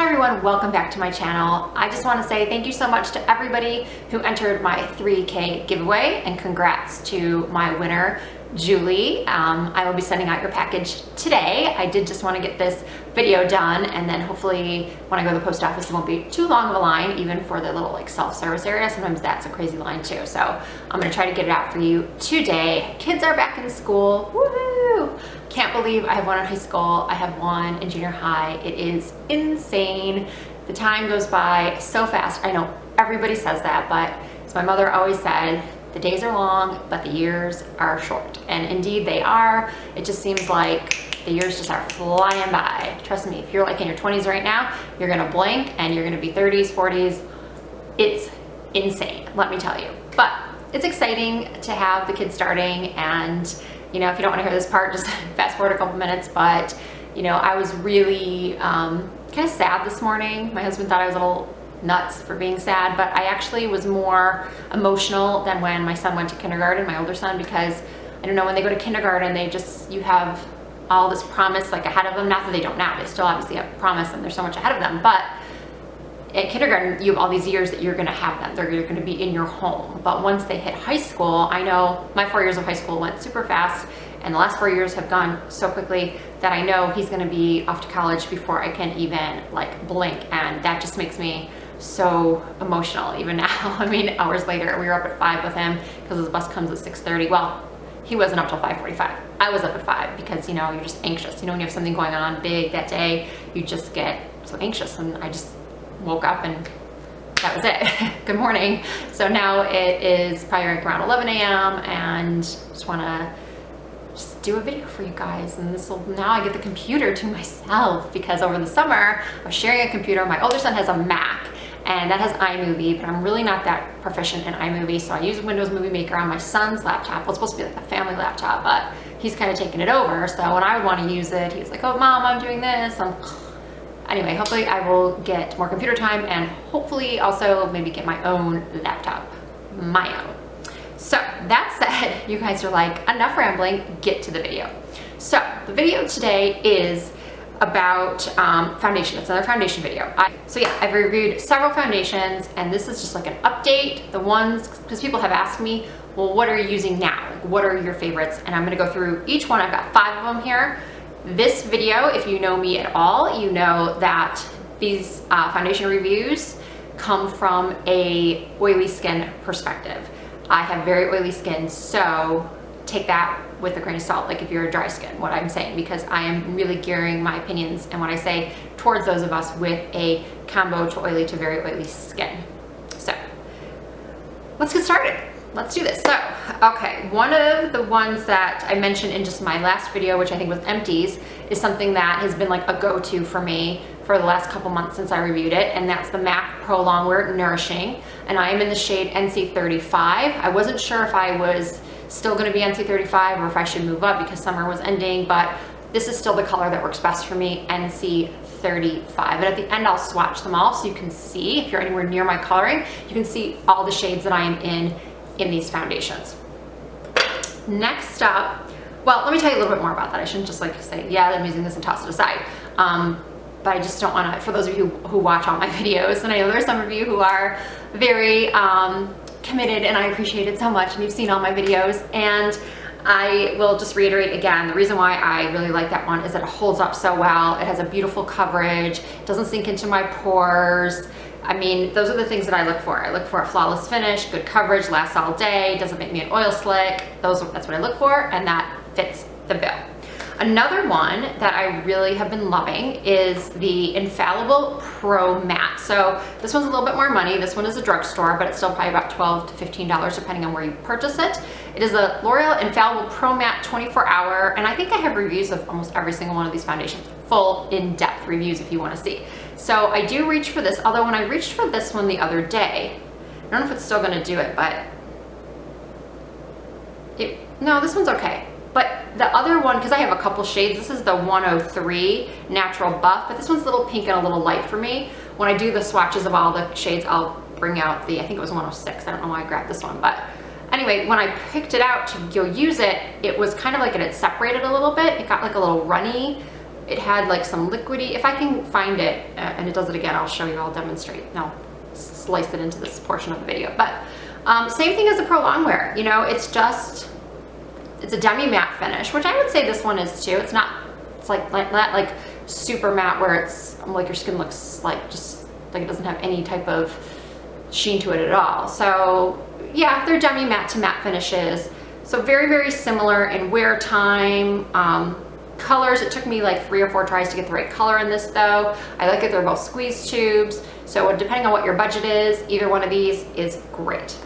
Hi everyone, welcome back to my channel. I just want to say thank you so much to everybody who entered my 3K giveaway, and congrats to my winner, Julie. I will be sending out your package today. I did just want to get this video done, and then hopefully when I go to the post office it won't be too long of a line, even for the little like self-service area. Sometimes that's a crazy line too. So I'm going to try to get it out for you today. Kids are back in school. Woohoo! Can't believe I have one in high school. I have one in junior high. It is insane. The time goes by so fast. I know everybody says that, but as my mother always said, the days are long, but the years are short. And indeed they are. It just seems like the years just are flying by. Trust me, if you're like in your 20s right now, you're gonna blink and you're gonna be 30s, 40s. It's insane, let me tell you. But it's exciting to have the kids starting, and you know, if you don't wanna hear this part, just fast forward a couple minutes. But you know, I was really kind of sad this morning. My husband thought I was a little nuts for being sad, but I actually was more emotional than when my son went to kindergarten, my older son, because I don't know, when they go to kindergarten, you have all this promise like ahead of them. Not that they don't now, they still obviously have promise and there's so much ahead of them, but at kindergarten, you have all these years that you're gonna have them. They're gonna be in your home. But once they hit high school, I know my 4 years of high school went super fast, and the last 4 years have gone so quickly that I know he's gonna be off to college before I can even like blink, and that just makes me so emotional even now. I mean, hours later, we were up at 5 with him because his bus comes at 6:30. Well, he wasn't up till 5:45. I was up at 5 because, you know, you're just anxious. You know, when you have something going on big that day, you just get so anxious, and I just woke up and that was it. Good morning. So now it is probably like around 11 a.m. and just want to do a video for you guys, and now I get the computer to myself, because over the summer I was sharing a computer. My older son has a Mac and that has iMovie, but I'm really not that proficient in iMovie, so I use Windows Movie Maker on my son's laptop. Well, it's supposed to be like a family laptop, but he's kind of taken it over, so when I would want to use it, he's like, oh mom, I'm doing this. Anyway, hopefully I will get more computer time, and hopefully also maybe get my own laptop, my own. So that said, you guys are like, enough rambling, get to the video. So the video today is about foundation. It's another foundation video. So yeah, I've reviewed several foundations, and this is just like an update. The ones, because people have asked me, well, what are you using now? Like, what are your favorites? And I'm gonna go through each one. I've got 5 of them here. This video, if you know me at all, you know that these foundation reviews come from a oily skin perspective. I have very oily skin, so take that with a grain of salt, like if you're a dry skin, what I'm saying, because I am really gearing my opinions and what I say towards those of us with a combo to oily to very oily skin. So let's get started. Let's do this. So, okay, one of the ones that I mentioned in just my last video, which I think was empties, is something that has been like a go-to for me for the last couple months since I reviewed it, and that's the MAC Pro Longwear Nourishing, and I am in the shade NC35. I wasn't sure if I was still gonna be NC35 or if I should move up because summer was ending, but this is still the color that works best for me, NC35. And at the end, I'll swatch them all so you can see, if you're anywhere near my coloring, you can see all the shades that I am in these foundations. Next up, well, let me tell you a little bit more about that. I shouldn't just like say, yeah, I'm using this and toss it aside. But I just don't want to, for those of you who watch all my videos, and I know there are some of you who are very committed, and I appreciate it so much, and you've seen all my videos, and I will just reiterate again, the reason why I really like that one is that it holds up so well. It has a beautiful coverage, it doesn't sink into my pores. I mean, those are the things that I look for. I look for a flawless finish, good coverage, lasts all day, doesn't make me an oil slick. That's what I look for, and that fits the bill. Another one that I really have been loving is the Infallible Pro Matte. So this one's a little bit more money. This one is a drugstore, but it's still probably about $12 to $15 depending on where you purchase it. It is a L'Oreal Infallible Pro Matte 24-hour, and I think I have reviews of almost every single one of these foundations, full in-depth reviews if you want to see. So I do reach for this, although when I reached for this one the other day, I don't know if it's still gonna do it, but no, this one's okay. But the other one, because I have a couple shades, this is the 103 Natural Buff, but this one's a little pink and a little light for me. When I do the swatches of all the shades, I'll bring out the, I think it was 106, I don't know why I grabbed this one, but anyway, when I picked it out to go use it, it was kind of like it had separated a little bit. It got like a little runny It had like some liquidy, if I can find it, and it does it again, I'll show you, I'll demonstrate. I'll slice it into this portion of the video. But same thing as the Pro Longwear, you know, it's a demi matte finish, which I would say this one is too. It's not, it's not like super matte where it's like your skin looks like just like it doesn't have any type of sheen to it at all. So yeah, they're demi matte to matte finishes. So very, very similar in wear time. Colors, it took me like 3 or 4 tries to get the right color in this though. I like it, they're both squeeze tubes. So depending on what your budget is, either one of these is great.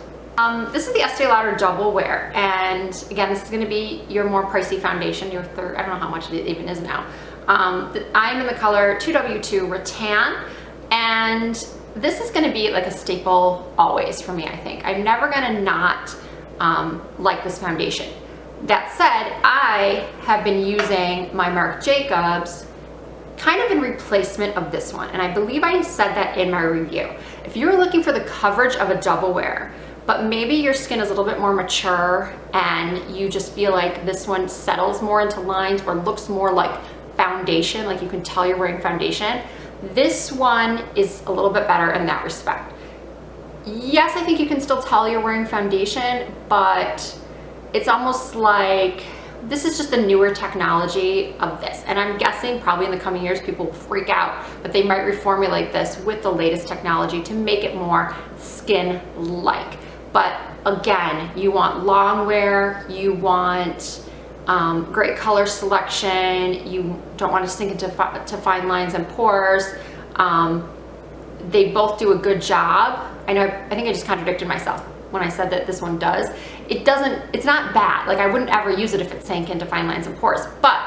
This is the Estee Lauder Double Wear, and again, this is going to be your more pricey foundation, your third, I don't know how much it even is now. I'm in the color 2W2 Rattan, and this is going to be like a staple always for me, I think. I'm never going to not like this foundation. That said, I have been using my Marc Jacobs kind of in replacement of this one, and I believe I said that in my review. If you're looking for the coverage of a double wear, but maybe your skin is a little bit more mature and you just feel like this one settles more into lines or looks more like foundation, like you can tell you're wearing foundation, this one is a little bit better in that respect. Yes, I think you can still tell you're wearing foundation, but it's almost like this is just the newer technology of this. And I'm guessing probably in the coming years, people will freak out, but they might reformulate this with the latest technology to make it more skin-like. But again, you want long wear, you want great color selection, you don't want to sink into fine lines and pores. They both do a good job. I think I just contradicted myself when I said that this one does. It's not bad. Like I wouldn't ever use it if it sank into fine lines and pores, but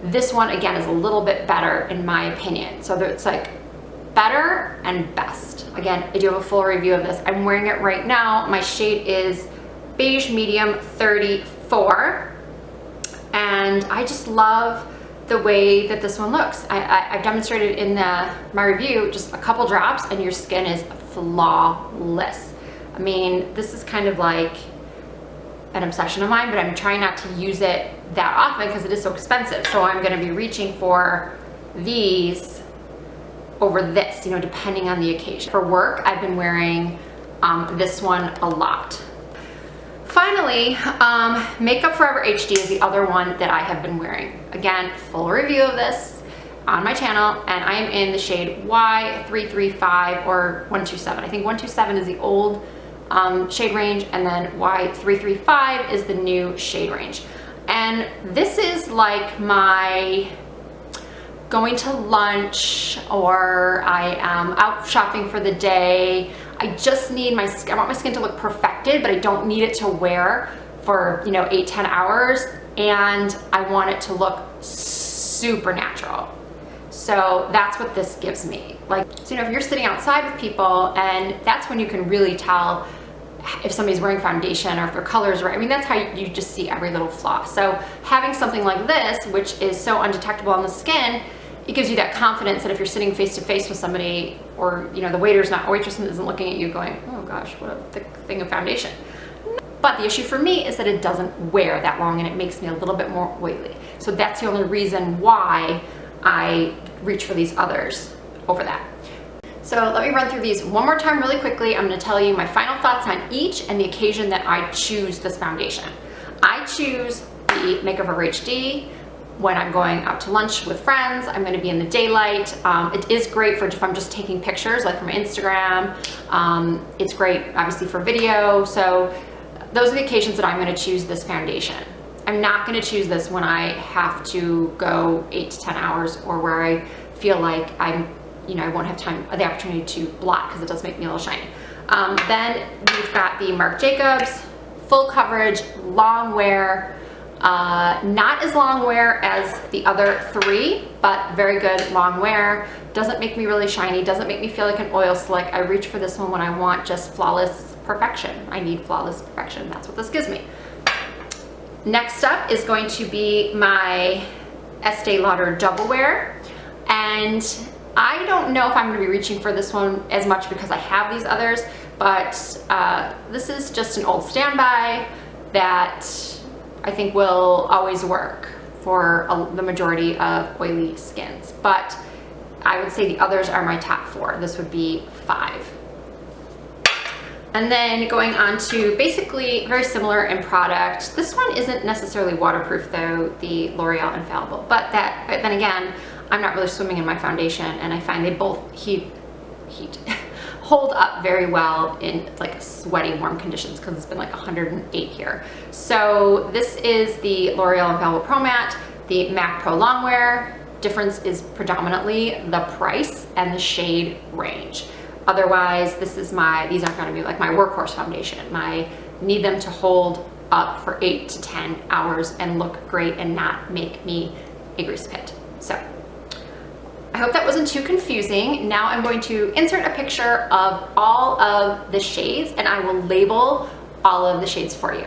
this one again is a little bit better in my opinion. So it's like better and best. Again, I do have a full review of this. I'm wearing it right now. My shade is Beige Medium 34, and I just love the way that this one looks. I've demonstrated in my review just a couple drops and your skin is flawless. I mean, this is kind of like an obsession of mine, but I'm trying not to use it that often because it is so expensive. So I'm going to be reaching for these over this, you know, depending on the occasion. For work, I've been wearing this one a lot. Finally, Makeup Forever HD is the other one that I have been wearing. Again, full review of this on my channel, and I am in the shade Y335 or 127. I think 127 is the old shade range, and then Y335 is the new shade range. And this is like my going to lunch, or I am out shopping for the day. I just need I want my skin to look perfected, but I don't need it to wear for, you know, 8-10 hours, and I want it to look super natural. So that's what this gives me. Like, so, you know, if you're sitting outside with people, and that's when you can really tell if somebody's wearing foundation or if their color's right. I mean, that's how you just see every little flaw. So having something like this, which is so undetectable on the skin, it gives you that confidence that if you're sitting face to face with somebody, or, you know, the waitress isn't looking at you going, oh gosh, what a thick thing of foundation. But the issue for me is that it doesn't wear that long and it makes me a little bit more oily. So that's the only reason why I reach for these others over that. So let me run through these one more time really quickly. I'm going to tell you my final thoughts on each and the occasion that I choose this foundation. I choose the Makeup Forever HD when I'm going out to lunch with friends. I'm going to be in the daylight. It is great for if I'm just taking pictures, like from Instagram. It's great, obviously, for video. So those are the occasions that I'm going to choose this foundation. I'm not going to choose this when I have to go 8 to 10 hours, or where I feel like I won't have the opportunity to blot, because it does make me a little shiny. Then we've got the Marc Jacobs full coverage long wear. Not as long wear as the other three, but very good long wear. Doesn't make me really shiny, doesn't make me feel like an oil slick. I reach for this one when I want just flawless perfection. I need flawless perfection. That's what this gives me. Next up is going to be my Estee Lauder Double Wear, and I don't know if I'm going to be reaching for this one as much because I have these others, but this is just an old standby that I think will always work for the majority of oily skins, but I would say the others are my top 4. This would be 5. And then going on to basically very similar in product. This one isn't necessarily waterproof though, the L'Oreal Infallible, but then again, I'm not really swimming in my foundation, and I find they both hold up very well in like sweaty, warm conditions, because it's been like 108 here. So this is the L'Oreal Infallible Pro Matte, the MAC Pro Longwear. Difference is predominantly the price and the shade range. Otherwise, these aren't gonna be like my workhorse foundation. Need them to hold up for 8 to 10 hours and look great and not make me a grease pit. So I hope that wasn't too confusing. Now I'm going to insert a picture of all of the shades, and I will label all of the shades for you.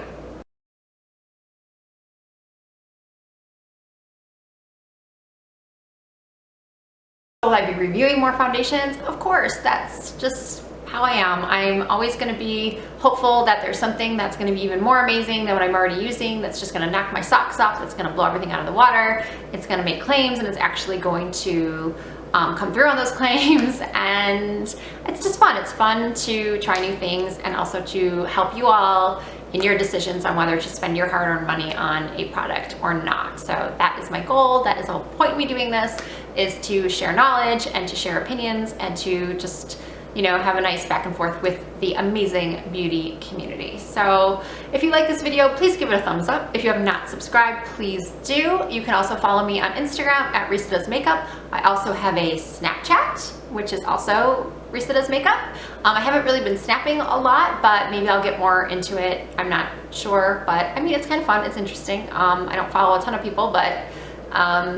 Will I be reviewing more foundations? Of course, that's just how I am. I'm always going to be hopeful that there's something that's going to be even more amazing than what I'm already using, that's just going to knock my socks off, that's going to blow everything out of the water. It's going to make claims, and it's actually going to come through on those claims, and it's just fun. It's fun to try new things and also to help you all in your decisions on whether to spend your hard-earned money on a product or not. So that is my goal. That is the whole point of me doing this, is to share knowledge and to share opinions and to just, you know, have a nice back and forth with the amazing beauty community. So if you like this video, please give it a thumbs up. If you have not subscribed, please do. You can also follow me on Instagram at Risa Does Makeup. I also have a Snapchat, which is also Risa Does Makeup. I haven't really been snapping a lot, but maybe I'll get more into it. I'm not sure, but I mean, it's kind of fun. It's interesting. I don't follow a ton of people, but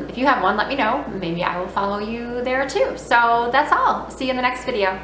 if you have one, let me know. Maybe I will follow you there too. So that's all. See you in the next video.